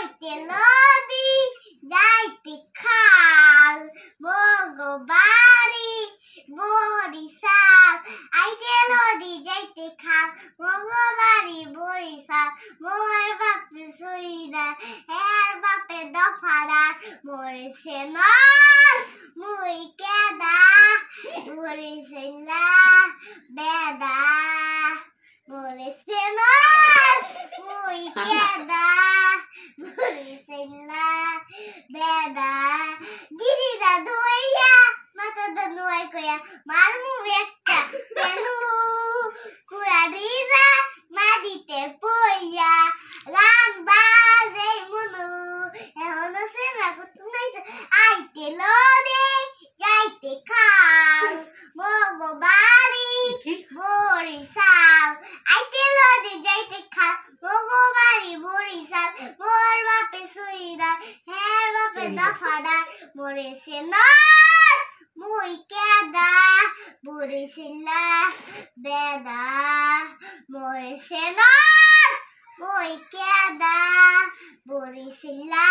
আইতে নদী যাইতে খাল মগবাড়ি বরিশাল আইতে নদী যাইতে খাল মগবাড়ি বরিশাল মোর বাপে সইদার এর বাপে দফাদার মরেছে নর মুই কেদা মরেছিলা বেদা মরেছে নর মুই কেদা মরেছিলা বেদা গিরিদা ধুইয়া মাথা ধনুয়াই কইয়া মারমু একটা কেন কুড়ারিরা মাদিতে পইয়া গান বাজে মনু এখনো সেনা কুতু নাইছে আইতে লদে যাইতে খাল মগবাড়ি বরিশাল আইতে লদে যাইতে খাল মগবাড়ি বরিশাল মোর বাপে সুইদার হের বাপে দফাদার মরেছে নর মুই কেদা বরিশিলা বেদা মরেছে নর মুই কেদা বরিশিলা